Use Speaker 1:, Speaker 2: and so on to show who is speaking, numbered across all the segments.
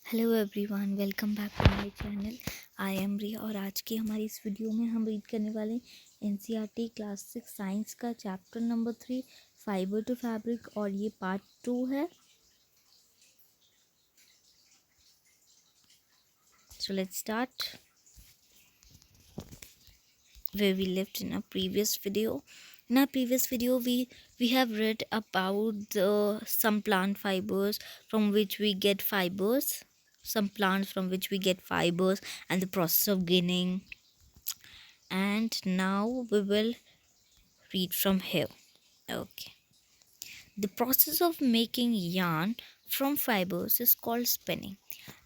Speaker 1: Hello everyone, welcome back to my channel. I am Riya और आज की हमारी इस वीडियो में हम रीड करने वाले एनसीईआरटी क्लास 6 साइंस का chapter number 3 fiber to fabric और ये पार्ट 2 है। So let's start where we left in our previous video. In our previous video, we have read about some plant fibers from which we get fibers, some plants from which we get fibers, and the process of ginning. And now we will read from here. Okay. The process of making yarn from fibers is called spinning.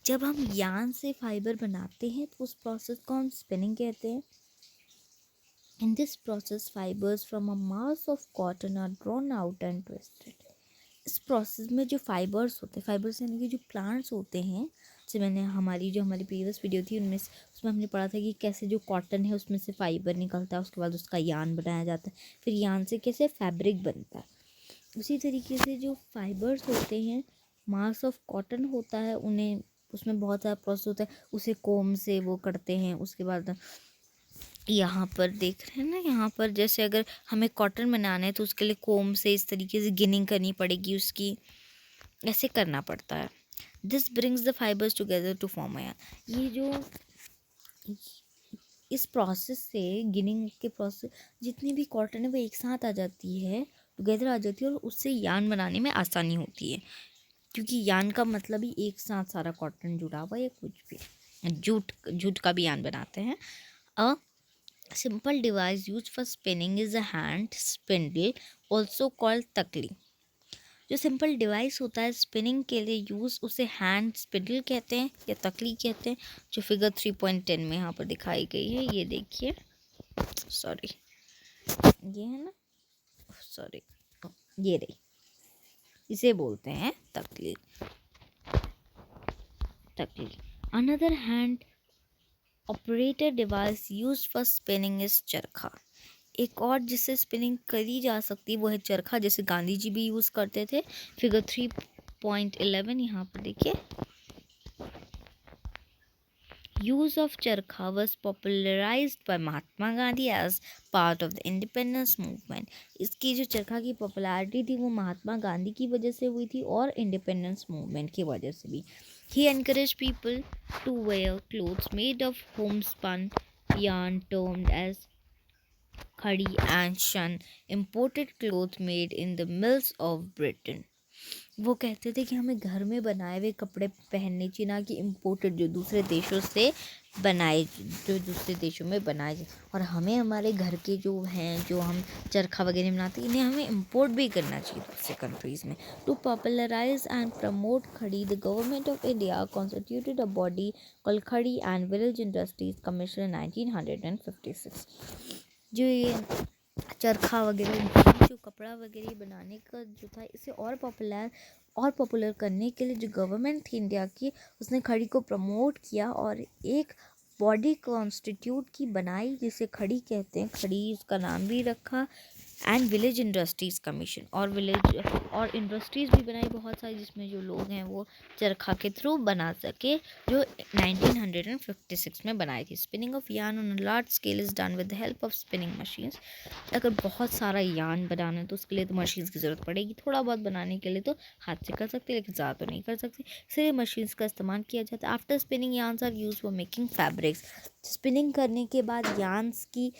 Speaker 1: जब हम yarn से fibre बनाते हैं तो उस process को हम spinning कहते हैं. In this process, fibers from a mass of cotton are drawn out and twisted. इस प्रोसेस में जो फाइबर्स होते हैं, फाइबर्स यानी कि जो प्लांट्स होते हैं, जैसे मैंने हमारी प्रीवियस वीडियो थी उनमें उसमें हमने पढ़ा था कि कैसे जो कॉटन है उसमें से फाइबर निकलता है, उसके बाद उसका यान बनाया जाता है, फिर यान से कैसे फैब्रिक बनता है. उसी तरीके से जो फाइबर्स होते हैं, मास ऑफ कॉटन होता है, उन्हें उसमें बहुत सारा प्रोसेस होता है. उसे कोम से वो करते हैं. उसके बाद यहाँ पर देख रहे हैं ना, यहाँ पर जैसे अगर हमें कॉटन बनाना है तो उसके लिए कोम से इस तरीके से गिनिंग करनी पड़ेगी, उसकी ऐसे करना पड़ता है. This brings the fibers together to form a yarn. ये जो इस प्रोसेस से गिनिंग के प्रोसेस जितनी भी कॉटन है वो एक साथ आ जाती है, टुगेदर आ जाती है, और उससे यान बनाने में आसानी होती है, क्योंकि यान का मतलब ही एक साथ सारा कॉटन जुड़ा हुआ या कुछ भी. जूट का भी यान बनाते हैं. अ simple device used for spinning is a hand spindle, also called तकली. जो सिंपल डिवाइस होता है स्पिनिंग के लिए यूज़, उसे हैंड स्पिंडल कहते हैं या तकली कहते हैं, जो फिगर 3.10 में यहाँ पर दिखाई गई है. ये देखिए, सॉरी, ये है ना, सॉरी, ये रही, इसे बोलते हैं तकली. Another hand operated device use for spinning is चरखा. एक और जिससे स्पिनिंग करी जा सकती है वो है चरखा, जैसे गांधी जी भी यूज़ करते थे. फिगर 3.11 यहाँ पर देखिए. Use of charkha was popularized by Mahatma Gandhi as part of the independence movement. इसकी जो चरखा की पॉपुलैरिटी थी वो महात्मा गांधी की वजह से हुई थी और इंडिपेंडेंस मूवमेंट की वजह से भी. He encourage people to wear clothes made of homespun yarn termed as khadi and shun, imported cloth made in the mills of Britain. वो कहते थे कि हमें घर में बनाए हुए कपड़े पहनने चाहिए, ना कि इम्पोर्टेड जो दूसरे देशों से बनाए, जो दूसरे देशों में बनाए जाए. और हमें हमारे घर के जो हैं, जो हम चरखा वगैरह बनाते हैं, इन्हें हमें इम्पोर्ट भी करना चाहिए दूसरे कंट्रीज़ में. टू पॉपुलराइज एंड प्रमोट खड़ी, the government of India constituted a body called खड़ी एंड विलेज इंडस्ट्रीज कमीशन 1956. जो ये चरखा वगैरह, जो कपड़ा वगैरह बनाने का जो था, इसे और पॉपुलर करने के लिए जो गवर्नमेंट थी इंडिया की, उसने खड़ी को प्रमोट किया और एक बॉडी कॉन्स्टिट्यूट की बनाई जिसे खड़ी कहते हैं. खड़ी उसका नाम भी रखा. एंड विलेज इंडस्ट्रीज़ कमीशन, और विलेज और इंडस्ट्रीज़ भी बनाई बहुत सारी, जिसमें जो लोग हैं वो चरखा के थ्रू बना सके, जो 1956 में बनाई थी. Spinning of yarn on a large scale is done with the help of spinning machines. अगर बहुत सारा यार्न बनाना है तो उसके लिए तो मशीन्स की ज़रूरत पड़ेगी. थोड़ा बहुत बनाने के लिए तो हाथ से कर सकते हैं, लेकिन ज़्यादा तो नहीं कर सकते, इसलिए मशीन्स का इस्तेमाल किया जाता है. After spinning yarns are use for making fabrics. Spinning करने के बाद यार्न्स की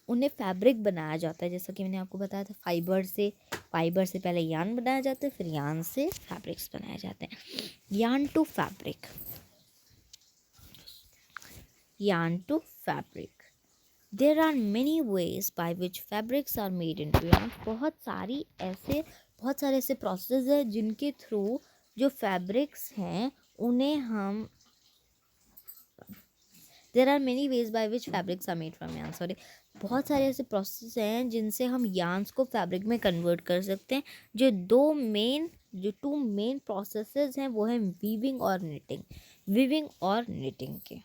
Speaker 1: उन्हें फैब्रिक बनाया जाता है. जैसा कि मैंने आपको बताया था, फाइबर से पहले यार्न बनाया जाता है, फिर यार्न से फैब्रिक्स बनाए जाते हैं. Yarn to fabric. There are many ways by which fabrics are made into yarn. बहुत सारे ऐसे प्रोसेस हैं जिनके थ्रू जो फैब्रिक्स हैं उन्हें हम there are many ways by which fabrics are made from yarn. Sorry, बहुत सारे ऐसे प्रोसेस हैं जिनसे हम यार्न्स को फैब्रिक में कन्वर्ट कर सकते हैं. जो टू मेन प्रोसेसेस हैं वो है वीविंग और निटिंग के.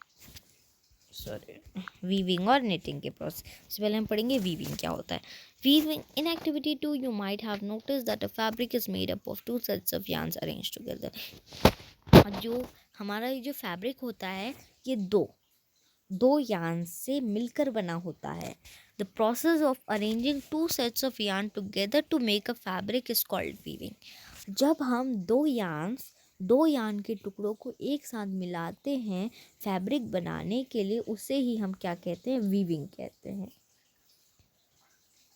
Speaker 1: सॉरी, वीविंग और निटिंग के प्रोसेस। पहले हम पढ़ेंगे वीविंग क्या होता है। Weaving in activity 2 you might have notice that a fabric is made up of 2 sets of yarns arrange together. जो हमारा ये जो फैब्रिक होता है ये दो yarn से मिलकर बना होता है। The process of arranging 2 sets of yarn together to make a fabric is called weaving. जब हम दो यार्न के टुकड़ों को एक साथ मिलाते हैं फैब्रिक बनाने के लिए, उसे ही हम क्या कहते हैं, वीविंग कहते हैं।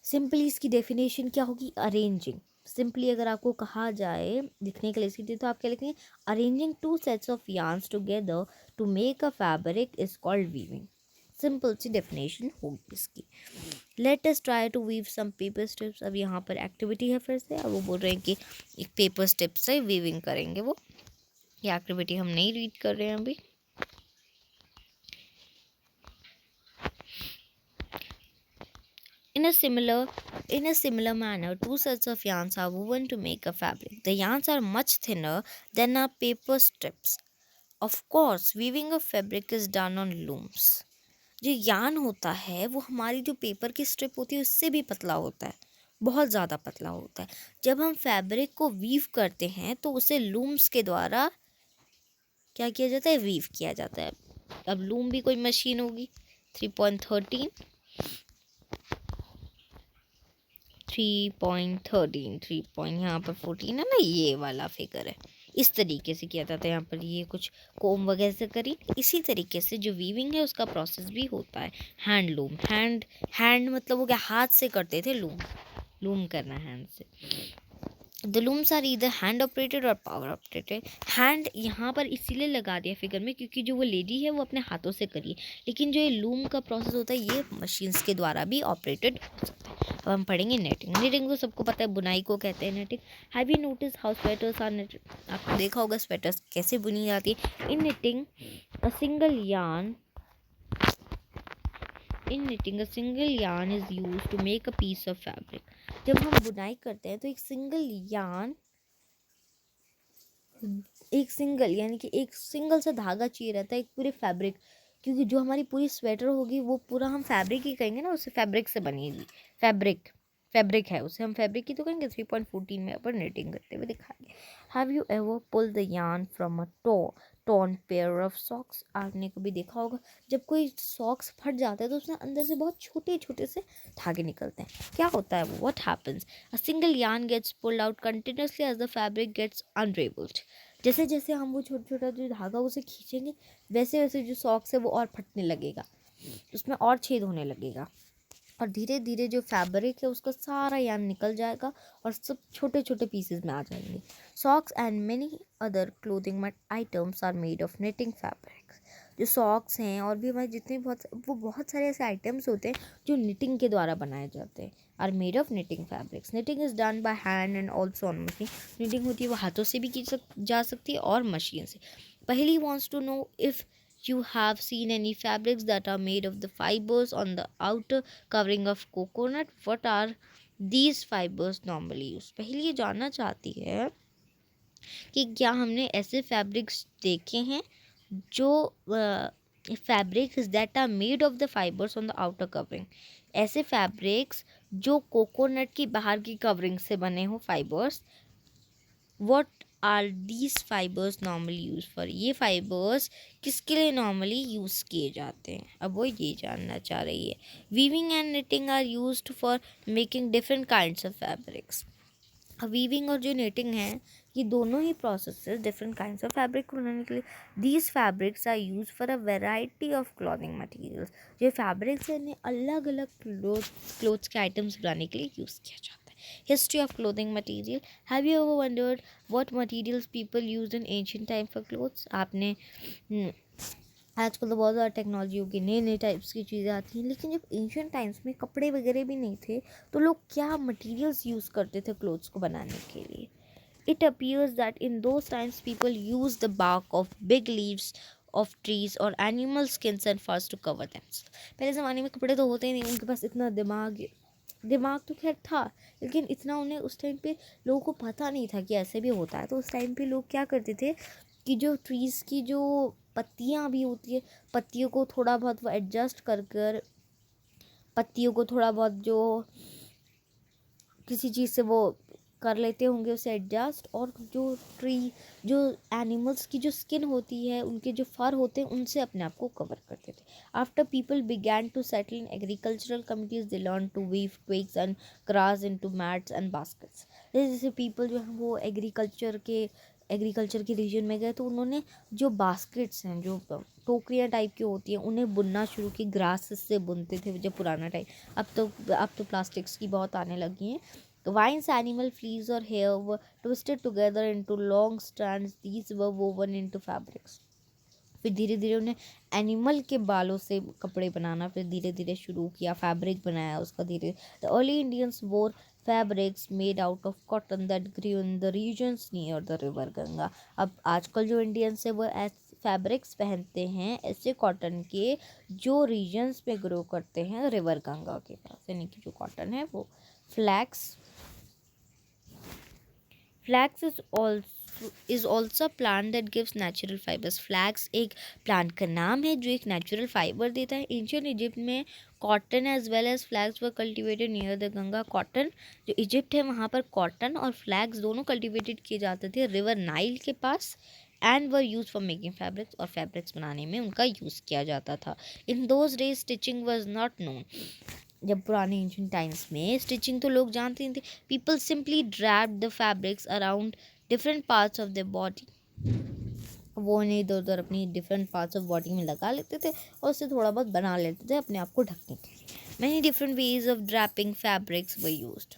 Speaker 1: सिंपली इसकी डेफिनेशन क्या होगी, अरेंजिंग। सिंपली अगर आपको कहा जाए लिखने के लिए इसकी तो आप क्या लिखेंगे, arranging 2 sets of yarns together to make a fabric is called weaving. Simple सी डेफिनेशन होगी इसकी। Let us try to weave some paper strips. अब यहाँ पर एक्टिविटी है फिर से, अब वो बोल रहे हैं कि एक पेपर स्ट्रिप से वीविंग करेंगे वो। ये एक्टिविटी हम नहीं रीड कर रहे हैं अभी। In a similar manner, 2 sets of yarns are woven to make a fabric. The yarns are much thinner than our paper strips. Of course, weaving of fabric is done on looms. जो yarn होता है वो हमारी जो paper की strip होती है उससे भी पतला होता है, बहुत ज़्यादा पतला होता है। जब हम फैब्रिक को वीव करते हैं तो उसे लूम्स के द्वारा क्या किया जाता है, वीव किया जाता है। अब लूम भी कोई मशीन होगी। 3.13 यहाँ पर 14 है ना, ये वाला फिगर है। इस तरीके से किया जाता है। यहाँ पर ये कुछ कोम वगैरह से करी, इसी तरीके से जो वीविंग है उसका प्रोसेस भी होता है। हैंडलूम, हैंड मतलब वो क्या, हाथ से करते थे लूम करना हैंड से। The looms are either hand operated और पावर ऑपरेटेड। हैंड यहाँ पर इसीलिए लगा दिया फिगर में क्योंकि जो वो लेडी है वो अपने हाथों से करी, लेकिन जो ये लूम का प्रोसेस होता है ये मशीन्स के द्वारा भी ऑपरेटेड हो सकता है। अब हम पढ़ेंगे नेटिंग। नेटिंग तो सबको पता है, बुनाई को कहते हैं knitting. Have you notice how sweaters are knitted? आपने देखा होगा स्वेटर्स कैसे बुनी जाती है। In knitting a single yarn is used to make a piece of fabric. जब हम बुनाई करते हैं तो एक सिंगल यानी कि एक सिंगल सा धागा चाहिए रहता है एक पूरे फैब्रिक, क्योंकि जो हमारी पूरी स्वेटर होगी वो पूरा हम फैब्रिक ही कहेंगे ना, उससे फैब्रिक से बनेगी। फैब्रिक है, उसे हम फैब्रिक ही तो कहेंगे। 3.14 में अपन निटिंग करते हुए दिखाएंगे। Have you ever pull the yarn from a torn pair of socks? आपने कभी देखा होगा जब कोई सॉक्स फट जाता है तो उसमें अंदर से बहुत छोटे छोटे से धागे निकलते हैं, क्या होता है वो, what happens? A single yarn gets pulled out continuously as the fabric gets unravelled. जैसे जैसे हम वो छोटा छोटा जो धागा उसे खींचेंगे वैसे वैसे जो सॉक्स है वो और फटने लगेगा, उसमें और छेद होने लगेगा, और धीरे धीरे जो फैब्रिक है उसका सारा यार्न निकल जाएगा और सब छोटे छोटे पीसेस में आ जाएंगे। Socks and many other clothing items are made of knitting fabrics. जो सॉक्स हैं और भी हमारे जितने बहुत सारे ऐसे आइटम्स होते हैं जो निटिंग के द्वारा बनाए जाते हैं, are made of knitting fabrics. Knitting is done by hand and also on machine. Knitting होती है वो हाथों से भी की जा सकती है और मशीन से। पहली wants to know if you have seen any fabrics that are made of the fibers on the outer covering of coconut. What are these fibers normally used? पहले ये जानना चाहती है कि क्या हमने ऐसे फैब्रिक्स देखे हैं जो fabrics that are made of the fibers on the outer covering, ऐसे फैब्रिक्स जो कोकोनट की बाहर की कवरिंग से बने हो fibers. What are these fibers normally used for? ये फाइबर्स किसके लिए नॉर्मली यूज़ किए जाते हैं, अब वो ये जानना चाह रही है। Weaving and knitting are used for making different kinds of fabrics. Weaving और जो निटिंग है ये दोनों ही processes different kinds of fabric बनाने के लिए। These fabrics are use for a variety of clothing materials. जो फैब्रिक्स है इन्हें अलग अलग क्लोथ्स के आइटम्स बनाने के लिए यूज़ किया जाता है। History of clothing material. Have you ever wondered what materials people used in ancient time for clothes? आपने आजकल तो बहुत ज़्यादा टेक्नोलॉजी होगी, नए नए टाइप्स की चीज़ें आती हैं, लेकिन जब एंशियंट टाइम्स में कपड़े वगैरह भी नहीं थे तो लोग क्या मटेरियल्स यूज़ करते थे क्लोथ्स को बनाने के लिए? It appears that in those times people used the bark of big leaves of trees or animal skins and furs to cover themselves. पहले ज़माने में कपड़े तो होते ही नहीं, उनके पास इतना दिमाग तो खैर था, लेकिन इतना उन्हें उस टाइम पे लोगों को पता नहीं था कि ऐसे भी होता है। तो उस टाइम पे लोग क्या करते थे कि जो ट्रीज़ की जो पत्तियाँ भी होती है, पत्तियों को थोड़ा बहुत वो एडजस्ट कर कर, पत्तियों को थोड़ा बहुत जो किसी चीज़ से वो कर लेते होंगे उसे एडजस्ट, और जो ट्री, जो एनिमल्स की जो स्किन होती है, उनके जो फर होते हैं, उनसे अपने आप को कवर करते थे. After people began to settle in agricultural communities, they learn to weave twigs and grass into mats and baskets. जैसे पीपल जो है वो एग्रीकल्चर के रीजन में गए, तो उन्होंने जो बास्केट्स हैं, जो टोकरियाँ टाइप की होती हैं, उन्हें बुनना शुरू की. ग्रास से बुनते थे जब पुराना टाइम. अब तो प्लास्टिक्स की बहुत आने लगी हैं. Vines, animal fleas or hair were twisted together into long strands. These were woven into fabrics. फिर धीरे धीरे उन्हें एनिमल के बालों से कपड़े बनाना फिर धीरे धीरे शुरू किया, फैब्रिक बनाया उसका धीरे. The early Indians wore fabrics made out of cotton that grew in the regions near the river Ganga. अब आजकल जो इंडियंस है वो फैब्रिक्स पहनते हैं ऐसे कॉटन के जो रीजन्स में ग्रो करते हैं रिवर गंगा के पास, यानी कि जो कॉटन है वो. Flax is also a plant that gives natural fibers. Flax एक प्लांट का नाम है जो एक नेचुरल फाइबर देता है. एंशियंट इजिप्ट में cotton as well as flax were cultivated near the Ganga. Cotton, जो इजिप्ट है वहाँ पर कॉटन और फ्लैक्स दोनों कल्टिवेटेड किए जाते थे रिवर नाइल के पास, and were use for making fabrics, और फैब्रिक्स बनाने में उनका यूज़ किया जाता था. In those days stitching was not known. जब पुराने एंशिएंट टाइम्स में स्टिचिंग तो लोग जानते नहीं थे. People simply draped the fabrics around different parts of the body. वो उन्हें इधर उधर अपनी डिफरेंट पार्ट्स ऑफ बॉडी में लगा लेते थे और उससे थोड़ा बहुत बना लेते थे अपने आप को ढकने के लिए. Many different ways of draping fabrics were used.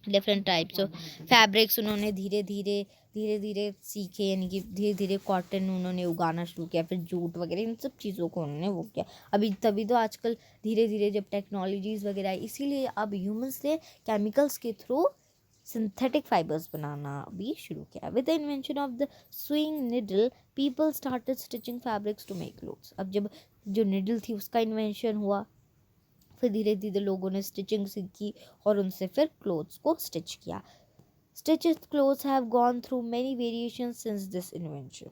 Speaker 1: Different types of fabrics उन्होंने धीरे धीरे सीखे, यानी कि धीरे धीरे कॉटन उन्होंने उगाना शुरू किया, फिर जूट वगैरह इन सब चीज़ों को उन्होंने वो किया. अभी तभी तो आजकल धीरे धीरे जब टेक्नोलॉजीज़ वगैरह आई, इसीलिए अब ह्यूमंस ने केमिकल्स के थ्रू सिंथेटिक फाइबर्स बनाना भी शुरू किया. With the invention of the swing needle, people started stitching fabrics to make clothes. अब जब जो निडल थी उसका इन्वेंशन हुआ, फिर धीरे धीरे लोगों ने स्टिचिंग सीखी और उनसे फिर क्लोथ्स को स्टिच किया. Stitched clothes have gone through many variations since this invention.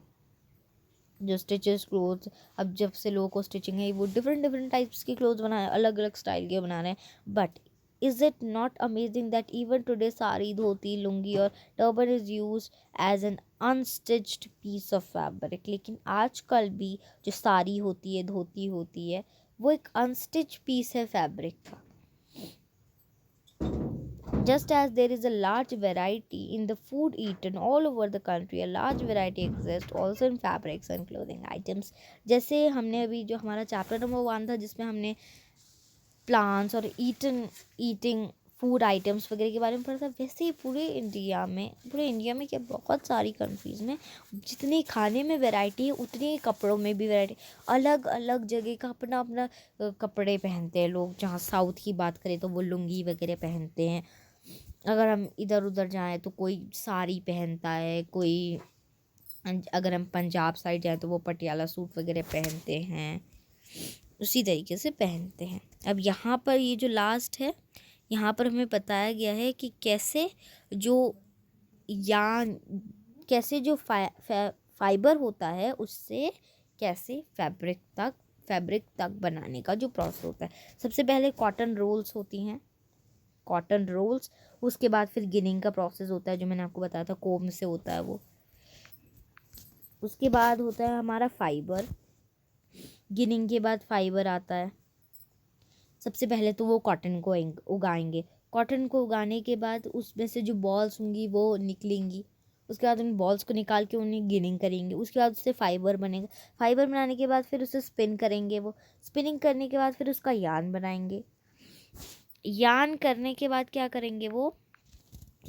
Speaker 1: जो स्टिचेस क्लोथ्स, अब जब से लोगों को स्टिचिंग है वो डिफरेंट टाइप्स की क्लोथ्स बनाए, अलग अलग स्टाइल के बना रहे हैं. But is it not amazing that even today sari, dhoti, lungi और turban is use as an unstitched piece of fabric. लेकिन आजकल भी जो साड़ी होती है, धोती होती है, वो एक अनस्टिच पीस है फैब्रिक का. Just as there is a large variety in the food eaten all over the country, a large variety exists also in fabrics and clothing items. जैसे हमने अभी जो हमारा चैप्टर नंबर 1 था जिसमें हमने प्लांट्स और ईटिंग फूड आइटम्स वगैरह के बारे में पढ़ा था, वैसे ही पूरे इंडिया में क्या बहुत सारी कंट्रीज़ में जितनी खाने में वैरायटी है उतनी ही कपड़ों में भी वैरायटी. अलग अलग जगह का अपना अपना कपड़े पहनते हैं लोग. जहाँ साउथ की बात करें तो वो लुंगी वगैरह पहनते हैं. अगर हम इधर उधर जाएं तो कोई साड़ी पहनता है, कोई अगर हम पंजाब साइड जाएं तो वो पटियाला सूट वगैरह पहनते हैं, उसी तरीके से पहनते हैं. अब यहाँ पर ये जो लास्ट है, यहाँ पर हमें बताया गया है कि कैसे जो फाइबर होता है उससे कैसे फैब्रिक तक बनाने का जो प्रोसेस होता है. सबसे पहले कॉटन रोल्स होती हैं, कॉटन रोल्स. उसके बाद फिर गिनिंग का प्रोसेस होता है जो मैंने आपको बताया था, कोम से होता है वो. उसके बाद होता है हमारा फाइबर. गिनिंग के बाद फाइबर आता है. सबसे पहले तो वो कॉटन को उगाएंगे. कॉटन को उगाने के बाद उसमें से जो बॉल्स होंगी वो निकलेंगी. उसके बाद उन बॉल्स को निकाल के उन्हें गिनिंग करेंगे. उसके बाद उससे फाइबर बनेगा. फाइबर बनाने के बाद फिर उसे स्पिन करेंगे. वो स्पिनिंग करने के बाद फिर उसका यार्न बनाएंगे. यार्न करने के बाद क्या करेंगे, वो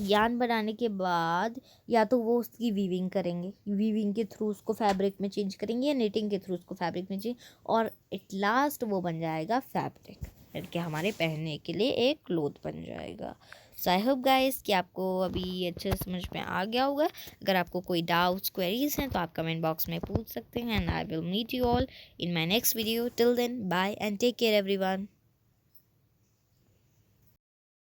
Speaker 1: यार्न बनाने के बाद या तो वो उसकी वीविंग करेंगे, वीविंग के थ्रू उसको फैब्रिक में चेंज करेंगे, या निटिंग के थ्रू उसको फैब्रिक में चेंज, और एट लास्ट वो बन जाएगा फैब्रिक, लड़के हमारे पहनने के लिए एक क्लोथ बन जाएगा. सो आई होप गाइस कि आपको अभी अच्छे से समझ में आ गया होगा. अगर आपको कोई डाउट्स क्वेरीज हैं तो आप कमेंट बॉक्स में पूछ सकते हैं. And I will meet you all in my next video. Till then bye and take care everyone.